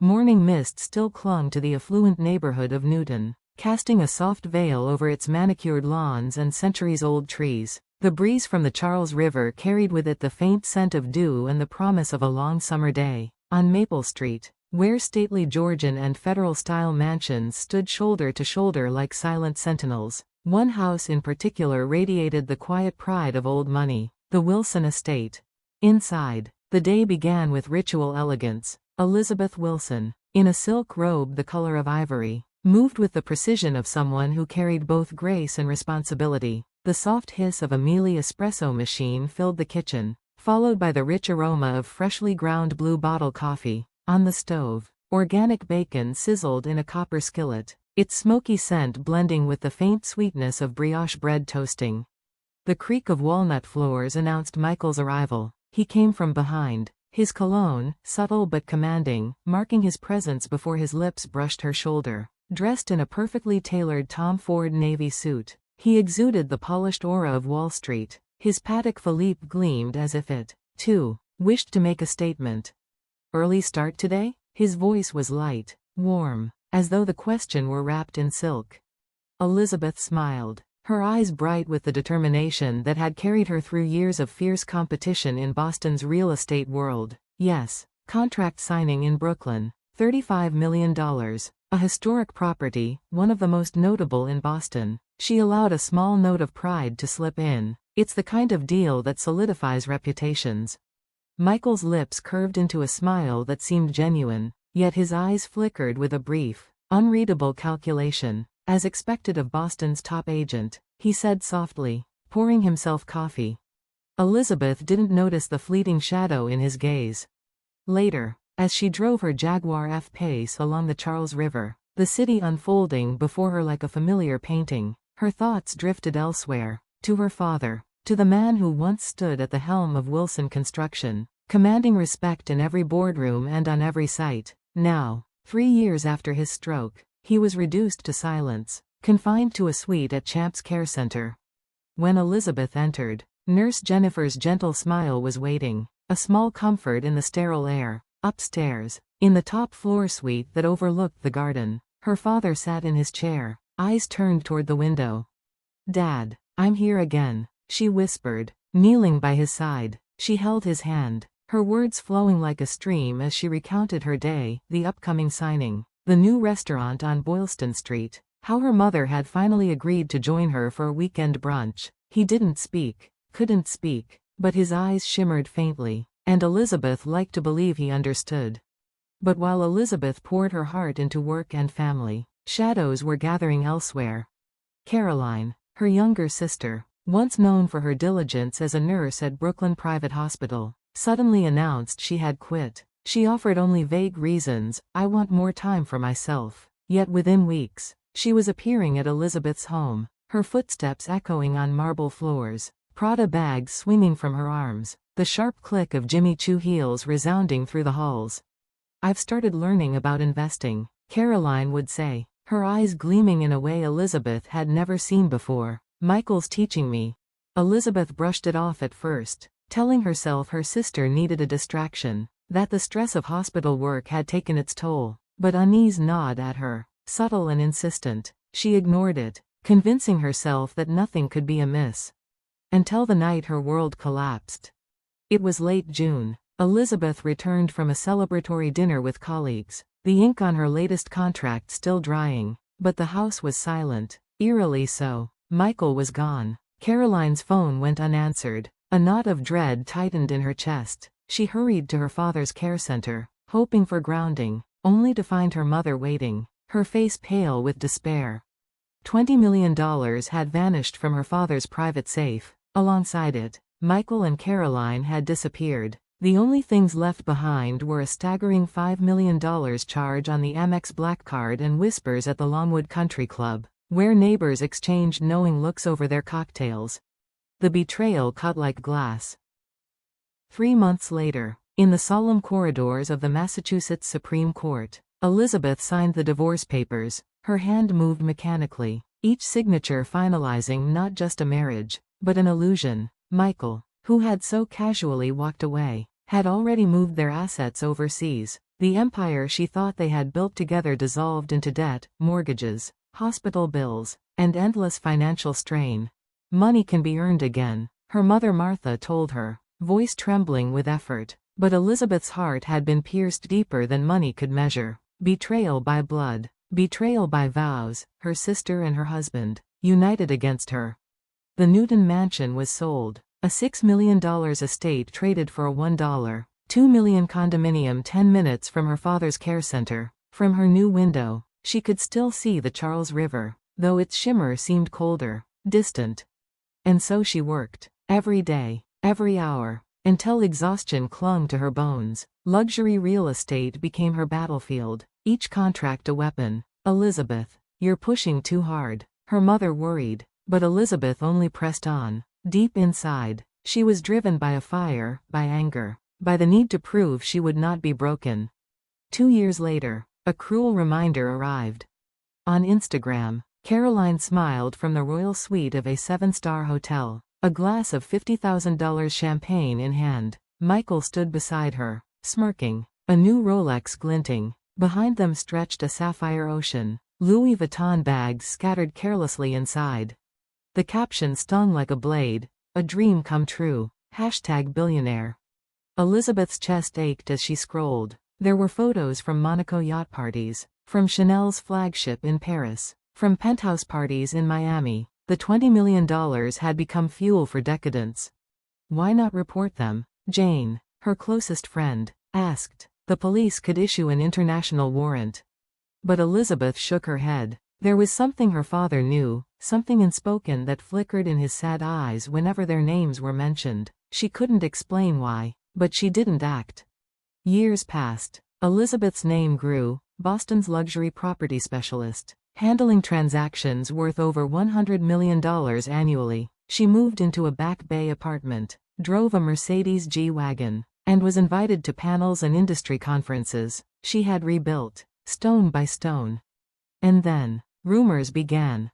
Morning mist still clung to the affluent neighborhood of Newton, casting a soft veil over its manicured lawns and centuries-old trees. The breeze from the Charles River carried with it the faint scent of dew and the promise of a long summer day. On Maple Street, where stately Georgian and Federal-style mansions stood shoulder to shoulder like silent sentinels, one house in particular radiated the quiet pride of old money, the Wilson estate. Inside, the day began with ritual elegance. Elizabeth Wilson, in a silk robe the color of ivory, moved with the precision of someone who carried both grace and responsibility. The soft hiss of a Mealy espresso machine filled the kitchen, followed by the rich aroma of freshly ground blue bottle coffee. On the stove, organic bacon sizzled in a copper skillet, its smoky scent blending with the faint sweetness of brioche bread toasting. The creak of walnut floors announced Michael's arrival. He came from behind, his cologne, subtle but commanding, marking his presence before his lips brushed her shoulder. Dressed in a perfectly tailored Tom Ford navy suit, he exuded the polished aura of Wall Street. His Patek Philippe gleamed as if it, too, wished to make a statement. "Early start today?" His voice was light, warm, as though the question were wrapped in silk. Elizabeth smiled, her eyes bright with the determination that had carried her through years of fierce competition in Boston's real estate world. "Yes, contract signing in Brooklyn. $35 million. A historic property, one of the most notable in Boston." She allowed a small note of pride to slip in. "It's the kind of deal that solidifies reputations." Michael's lips curved into a smile that seemed genuine, yet his eyes flickered with a brief, unreadable calculation. "As expected of Boston's top agent," he said softly, pouring himself coffee. Elizabeth didn't notice the fleeting shadow in his gaze. Later, as she drove her Jaguar F-Pace along the Charles River, the city unfolding before her like a familiar painting, her thoughts drifted elsewhere, to her father, to the man who once stood at the helm of Wilson Construction, commanding respect in every boardroom and on every site. Now, 3 years after his stroke, he was reduced to silence, confined to a suite at Champ's Care Center. When Elizabeth entered, Nurse Jennifer's gentle smile was waiting, a small comfort in the sterile air. Upstairs, in the top-floor suite that overlooked the garden, her father sat in his chair, eyes turned toward the window. "Dad, I'm here again," she whispered, kneeling by his side. She held his hand, her words flowing like a stream as she recounted her day, the upcoming signing, the new restaurant on Boylston Street, how her mother had finally agreed to join her for a weekend brunch. He didn't speak, couldn't speak, but his eyes shimmered faintly, and Elizabeth liked to believe he understood. But while Elizabeth poured her heart into work and family, shadows were gathering elsewhere. Caroline, her younger sister, once known for her diligence as a nurse at Brooklyn Private Hospital, suddenly announced she had quit. She offered only vague reasons: "I want more time for myself." Yet within weeks, she was appearing at Elizabeth's home, her footsteps echoing on marble floors, Prada bags swinging from her arms, the sharp click of Jimmy Choo heels resounding through the halls. "I've started learning about investing," Caroline would say, her eyes gleaming in a way Elizabeth had never seen before. "Michael's teaching me." Elizabeth brushed it off at first, telling herself her sister needed a distraction, that the stress of hospital work had taken its toll. But unease gnawed at her, subtle and insistent. She ignored it, convincing herself that nothing could be amiss. Until the night her world collapsed. It was late June. Elizabeth returned from a celebratory dinner with colleagues, the ink on her latest contract still drying, but the house was silent, eerily so. Michael was gone. Caroline's phone went unanswered. A knot of dread tightened in her chest. She hurried to her father's care center, hoping for grounding, only to find her mother waiting, her face pale with despair. $20 million had vanished from her father's private safe. Alongside it, Michael and Caroline had disappeared. The only things left behind were a staggering $5 million charge on the Amex Black Card and whispers at the Longwood Country Club, where neighbors exchanged knowing looks over their cocktails. The betrayal cut like glass. 3 months later, in the solemn corridors of the Massachusetts Supreme Court, Elizabeth signed the divorce papers. Her hand moved mechanically, each signature finalizing not just a marriage, but an illusion. Michael, who had so casually walked away, had already moved their assets overseas. The empire she thought they had built together dissolved into debt, mortgages, hospital bills, and endless financial strain. Money can be earned again, her mother Martha told her, voice trembling with effort. But Elizabeth's heart had been pierced deeper than money could measure. Betrayal by blood, betrayal by vows, her sister and her husband, united against her. The Newton mansion was sold. A $6 million estate traded for a $1.2 million condominium 10 minutes from her father's care center. From her new window, she could still see the Charles River, though its shimmer seemed colder, distant. And so she worked, every day, every hour, until exhaustion clung to her bones. Luxury real estate became her battlefield, each contract a weapon. Elizabeth, you're pushing too hard, her mother worried, but Elizabeth only pressed on. Deep inside, she was driven by a fire, by anger, by the need to prove she would not be broken. 2 years later, a cruel reminder arrived. On Instagram, Caroline smiled from the royal suite of a 7-star hotel, a glass of $50,000 champagne in hand. Michael stood beside her, smirking, a new Rolex glinting. Behind them stretched a sapphire ocean, Louis Vuitton bags scattered carelessly inside. The caption stung like a blade, a dream come true, #billionaire. Elizabeth's chest ached as she scrolled. There were photos from Monaco yacht parties, from Chanel's flagship in Paris, from penthouse parties in Miami. The $20 million had become fuel for decadence. Why not report them? Jane, her closest friend, asked. The police could issue an international warrant. But Elizabeth shook her head. There was something her father knew, something unspoken that flickered in his sad eyes whenever their names were mentioned. She couldn't explain why, but she didn't act. Years passed. Elizabeth's name grew, Boston's luxury property specialist, handling transactions worth over $100 million annually. She moved into a Back Bay apartment, drove a Mercedes G-Wagon, and was invited to panels and industry conferences. She had rebuilt, stone by stone. And then, rumors began.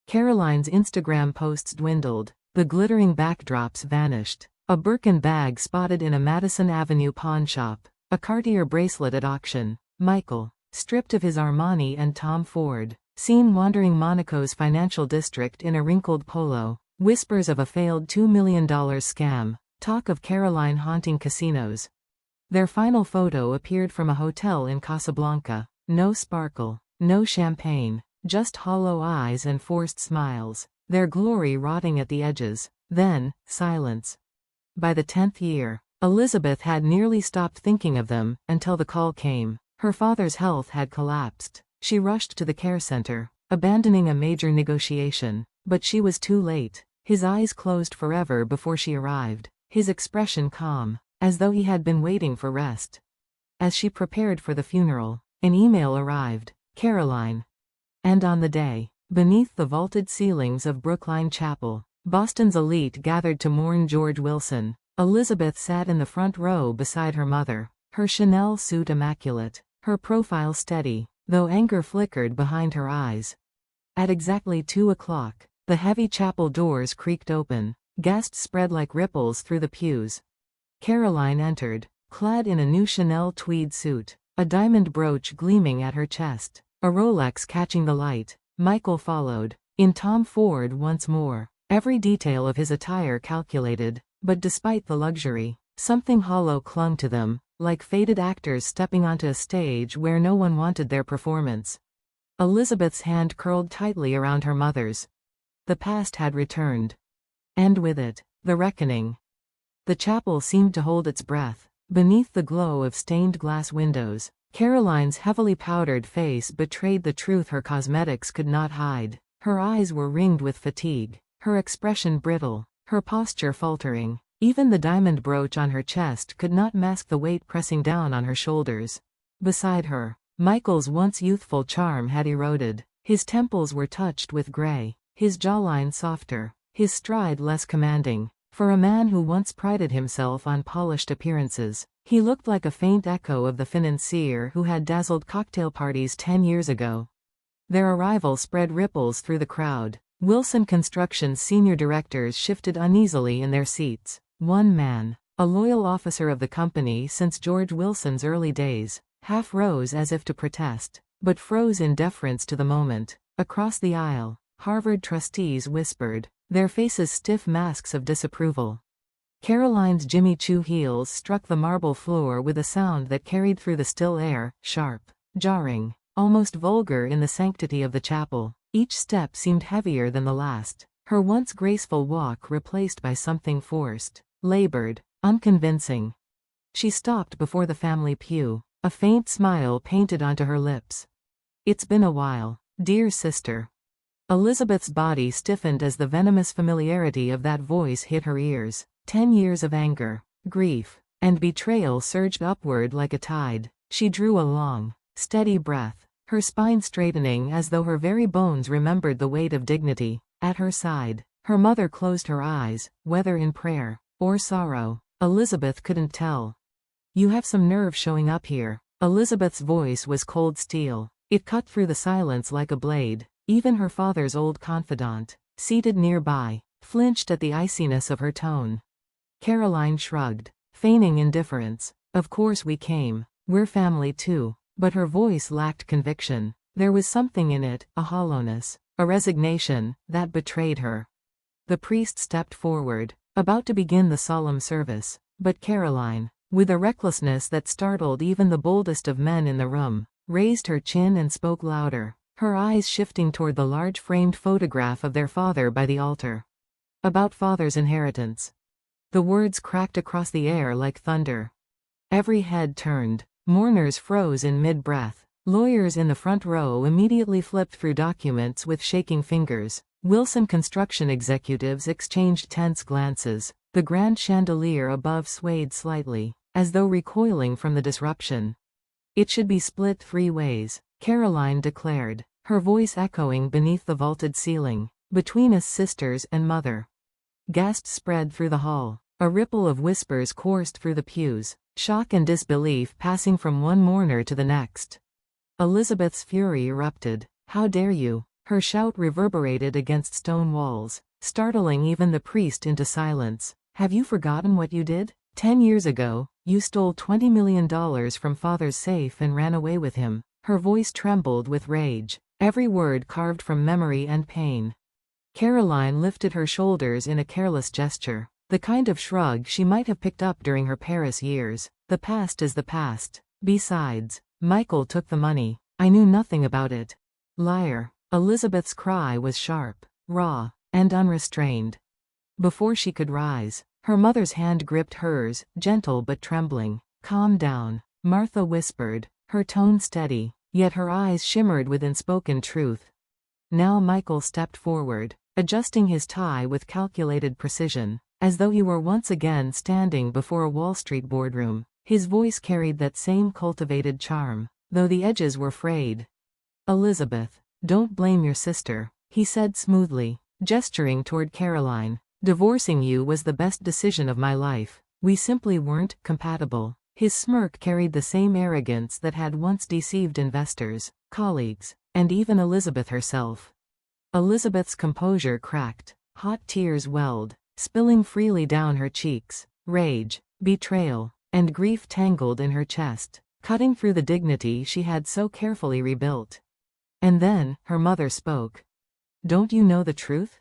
Caroline's Instagram posts dwindled, the glittering backdrops vanished. A Birkin bag spotted in a Madison Avenue pawn shop, a Cartier bracelet at auction. Michael, stripped of his Armani and Tom Ford, seen wandering Monaco's financial district in a wrinkled polo. Whispers of a failed $2 million scam, talk of Caroline haunting casinos. Their final photo appeared from a hotel in Casablanca. No sparkle, no champagne, just hollow eyes and forced smiles, their glory rotting at the edges. Then, silence. By the 10th year, Elizabeth had nearly stopped thinking of them, until the call came. Her father's health had collapsed. She rushed to the care center, abandoning a major negotiation. But she was too late. His eyes closed forever before she arrived, his expression calm, as though he had been waiting for rest. As she prepared for the funeral, an email arrived. Caroline. And on the day, beneath the vaulted ceilings of Brookline Chapel, Boston's elite gathered to mourn George Wilson. Elizabeth sat in the front row beside her mother, her Chanel suit immaculate, her profile steady, though anger flickered behind her eyes. At exactly 2 o'clock, the heavy chapel doors creaked open, guests spread like ripples through the pews. Caroline entered, clad in a new Chanel tweed suit, a diamond brooch gleaming at her chest, a Rolex catching the light. Michael followed, in Tom Ford once more, every detail of his attire calculated, but despite the luxury, something hollow clung to them, like faded actors stepping onto a stage where no one wanted their performance. Elizabeth's hand curled tightly around her mother's. The past had returned. And with it, the reckoning. The chapel seemed to hold its breath. Beneath the glow of stained glass windows, Caroline's heavily powdered face betrayed the truth her cosmetics could not hide. Her eyes were ringed with fatigue, her expression brittle, her posture faltering. Even the diamond brooch on her chest could not mask the weight pressing down on her shoulders. Beside her, Michael's once youthful charm had eroded. His temples were touched with gray, his jawline softer, his stride less commanding. For a man who once prided himself on polished appearances, he looked like a faint echo of the financier who had dazzled cocktail parties 10 years ago. Their arrival spread ripples through the crowd. Wilson Construction's senior directors shifted uneasily in their seats. One man, a loyal officer of the company since George Wilson's early days, half rose as if to protest, but froze in deference to the moment. Across the aisle, Harvard trustees whispered, their faces stiff masks of disapproval. Caroline's Jimmy Choo heels struck the marble floor with a sound that carried through the still air, sharp, jarring, almost vulgar in the sanctity of the chapel. Each step seemed heavier than the last, her once graceful walk replaced by something forced, labored, unconvincing. She stopped before the family pew, a faint smile painted onto her lips. "It's been a while, dear sister." Elizabeth's body stiffened as the venomous familiarity of that voice hit her ears. 10 years of anger, grief, and betrayal surged upward like a tide. She drew a long, steady breath, her spine straightening as though her very bones remembered the weight of dignity. At her side, her mother closed her eyes, whether in prayer or sorrow, Elizabeth couldn't tell. "You have some nerve showing up here." Elizabeth's voice was cold steel. It cut through the silence like a blade. Even her father's old confidant, seated nearby, flinched at the iciness of her tone. Caroline shrugged, feigning indifference. "Of course we came. We're family too." But her voice lacked conviction. There was something in it, a hollowness, a resignation, that betrayed her. The priest stepped forward, about to begin the solemn service, but Caroline, with a recklessness that startled even the boldest of men in the room, raised her chin and spoke louder, her eyes shifting toward the large framed photograph of their father by the altar. "About father's inheritance." The words cracked across the air like thunder. Every head turned. Mourners froze in mid-breath. Lawyers in the front row immediately flipped through documents with shaking fingers. Wilson construction executives exchanged tense glances. The grand chandelier above swayed slightly, as though recoiling from the disruption. "It should be split 3 ways, Caroline declared, her voice echoing beneath the vaulted ceiling. "Between us sisters and mother." Gasps spread through the hall. A ripple of whispers coursed through the pews, shock and disbelief passing from one mourner to the next. Elizabeth's fury erupted. "How dare you!" Her shout reverberated against stone walls, startling even the priest into silence. "Have you forgotten what you did? 10 years ago, you stole $20 million from father's safe and ran away with him." Her voice trembled with rage, every word carved from memory and pain. Caroline lifted her shoulders in a careless gesture, the kind of shrug she might have picked up during her Paris years. "The past is the past. Besides, Michael took the money. I knew nothing about it." "Liar." Elizabeth's cry was sharp, raw, and unrestrained. Before she could rise, her mother's hand gripped hers, gentle but trembling. "Calm down," Martha whispered, her tone steady, yet her eyes shimmered with unspoken truth. Now Michael stepped forward, adjusting his tie with calculated precision, as though he were once again standing before a Wall Street boardroom. His voice carried that same cultivated charm, though the edges were frayed. "Elizabeth, don't blame your sister," he said smoothly, gesturing toward Caroline. "Divorcing you was the best decision of my life. We simply weren't compatible." His smirk carried the same arrogance that had once deceived investors, colleagues, and even Elizabeth herself. Elizabeth's composure cracked. Hot tears welled, spilling freely down her cheeks. Rage, betrayal, and grief tangled in her chest, cutting through the dignity she had so carefully rebuilt. And then, her mother spoke. "Don't you know the truth?"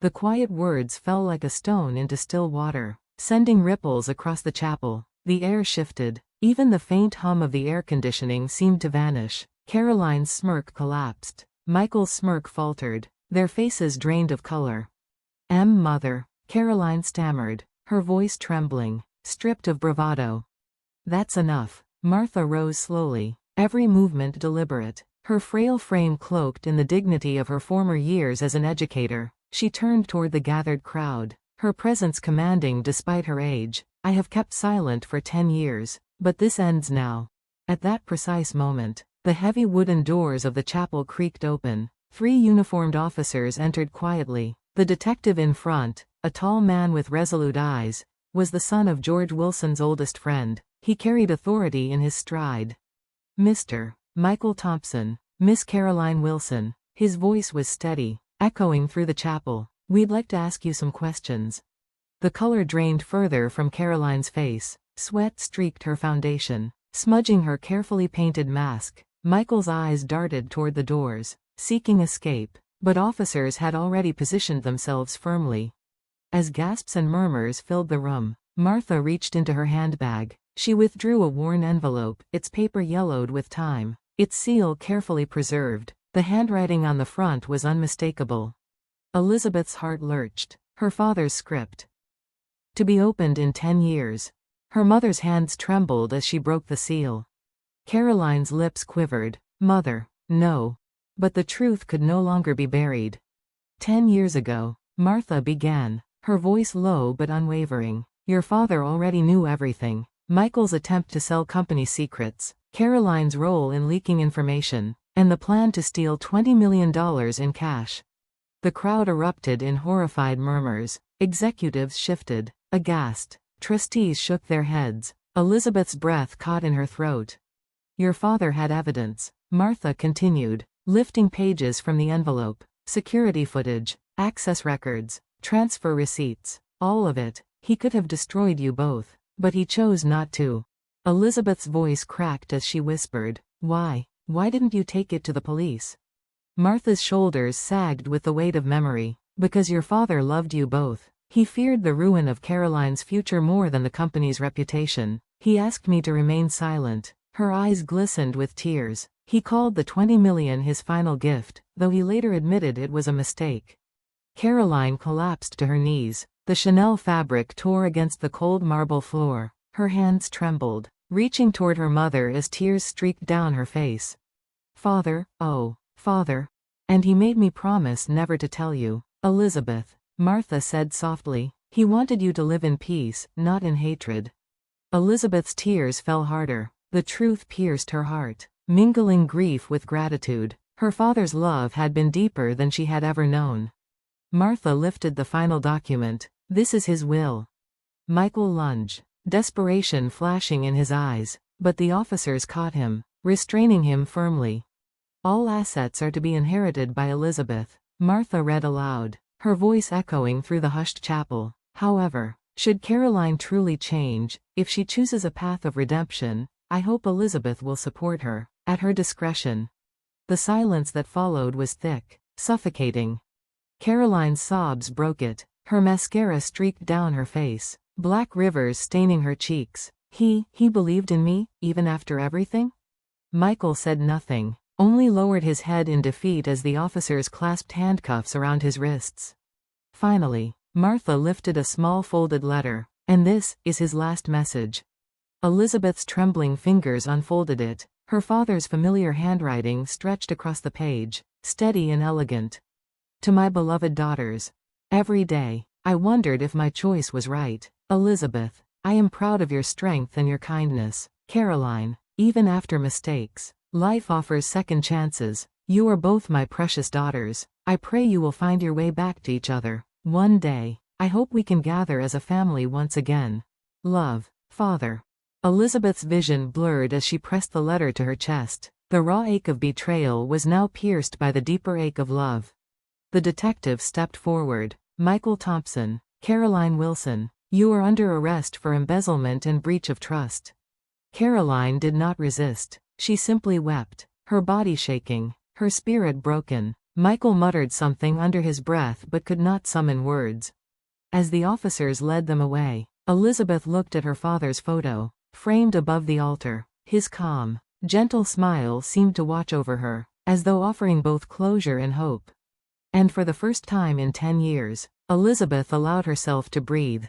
The quiet words fell like a stone into still water, sending ripples across the chapel. The air shifted. Even the faint hum of the air conditioning seemed to vanish. Caroline's smirk collapsed. Michael's smirk faltered. Their faces drained of color. Mother," Caroline stammered, her voice trembling, stripped of bravado. "That's enough." Martha rose slowly, every movement deliberate, her frail frame cloaked in the dignity of her former years as an educator. She turned toward the gathered crowd, her presence commanding despite her age. "I have kept silent for 10 years, but this ends now." At that precise moment, the heavy wooden doors of the chapel creaked open. 3 uniformed officers entered quietly. The detective in front, a tall man with resolute eyes, was the son of George Wilson's oldest friend. He carried authority in his stride. "Mr. Michael Thompson, Miss Caroline Wilson." His voice was steady, echoing through the chapel. "We'd like to ask you some questions." The color drained further from Caroline's face. Sweat streaked her foundation. smudging her carefully painted mask. Michael's eyes darted toward the doors, seeking escape, but officers had already positioned themselves firmly. As gasps and murmurs filled the room, Martha reached into her handbag. She withdrew a worn envelope, its paper yellowed with time, its seal carefully preserved. The handwriting on the front was unmistakable. Elizabeth's heart lurched. Her father's script. To be opened in 10 years. Her mother's hands trembled as she broke the seal. Caroline's lips quivered. Mother, no. But the truth could no longer be buried. 10 years ago, Martha began, her voice low but unwavering. Your father already knew everything. Michael's attempt to sell company secrets, Caroline's role in leaking information, and the plan to steal $20 million in cash. The crowd erupted in horrified murmurs. Executives shifted, aghast. Trustees shook their heads. Elizabeth's breath caught in her throat. Your father had evidence, Martha continued, lifting pages from the envelope. Security footage, access records, transfer receipts, all of it. He could have destroyed you both, but he chose not to. Elizabeth's voice cracked as she whispered, Why? Why didn't you take it to the police? Martha's shoulders sagged with the weight of memory. Because your father loved you both. He feared the ruin of Caroline's future more than the company's reputation. He asked me to remain silent. Her eyes glistened with tears. He called the $20 million his final gift, though he later admitted it was a mistake. Caroline collapsed to her knees. The Chanel fabric tore against the cold marble floor. Her hands trembled, reaching toward her mother as tears streaked down her face. Father, oh, Father. And he made me promise never to tell you. Elizabeth, Martha said softly. He wanted you to live in peace, not in hatred. Elizabeth's tears fell harder. The truth pierced her heart, mingling grief with gratitude. Her father's love had been deeper than she had ever known. Martha lifted the final document. This is his will. Michael lunged, desperation flashing in his eyes, but the officers caught him, restraining him firmly. All assets are to be inherited by Elizabeth, Martha read aloud, her voice echoing through the hushed chapel. However, should Caroline truly change, if she chooses a path of redemption, I hope Elizabeth will support her, at her discretion. The silence that followed was thick, suffocating. Caroline's sobs broke it, her mascara streaked down her face, black rivers staining her cheeks. He believed in me, even after everything? Michael said nothing, only lowered his head in defeat as the officers clasped handcuffs around his wrists. Finally, Martha lifted a small folded letter, and this is his last message. Elizabeth's trembling fingers unfolded it, her father's familiar handwriting stretched across the page, steady and elegant. To my beloved daughters. Every day, I wondered if my choice was right. Elizabeth, I am proud of your strength and your kindness. Caroline, even after mistakes, life offers second chances. You are both my precious daughters. I pray you will find your way back to each other. One day, I hope we can gather as a family once again. Love, Father. Elizabeth's vision blurred as she pressed the letter to her chest. The raw ache of betrayal was now pierced by the deeper ache of love. The detective stepped forward. Michael Thompson, Caroline Wilson, you are under arrest for embezzlement and breach of trust. Caroline did not resist. She simply wept, her body shaking, her spirit broken. Michael muttered something under his breath but could not summon words. As the officers led them away, Elizabeth looked at her father's photo, framed above the altar. His calm, gentle smile seemed to watch over her, as though offering both closure and hope. And for the first time in 10 years, Elizabeth allowed herself to breathe.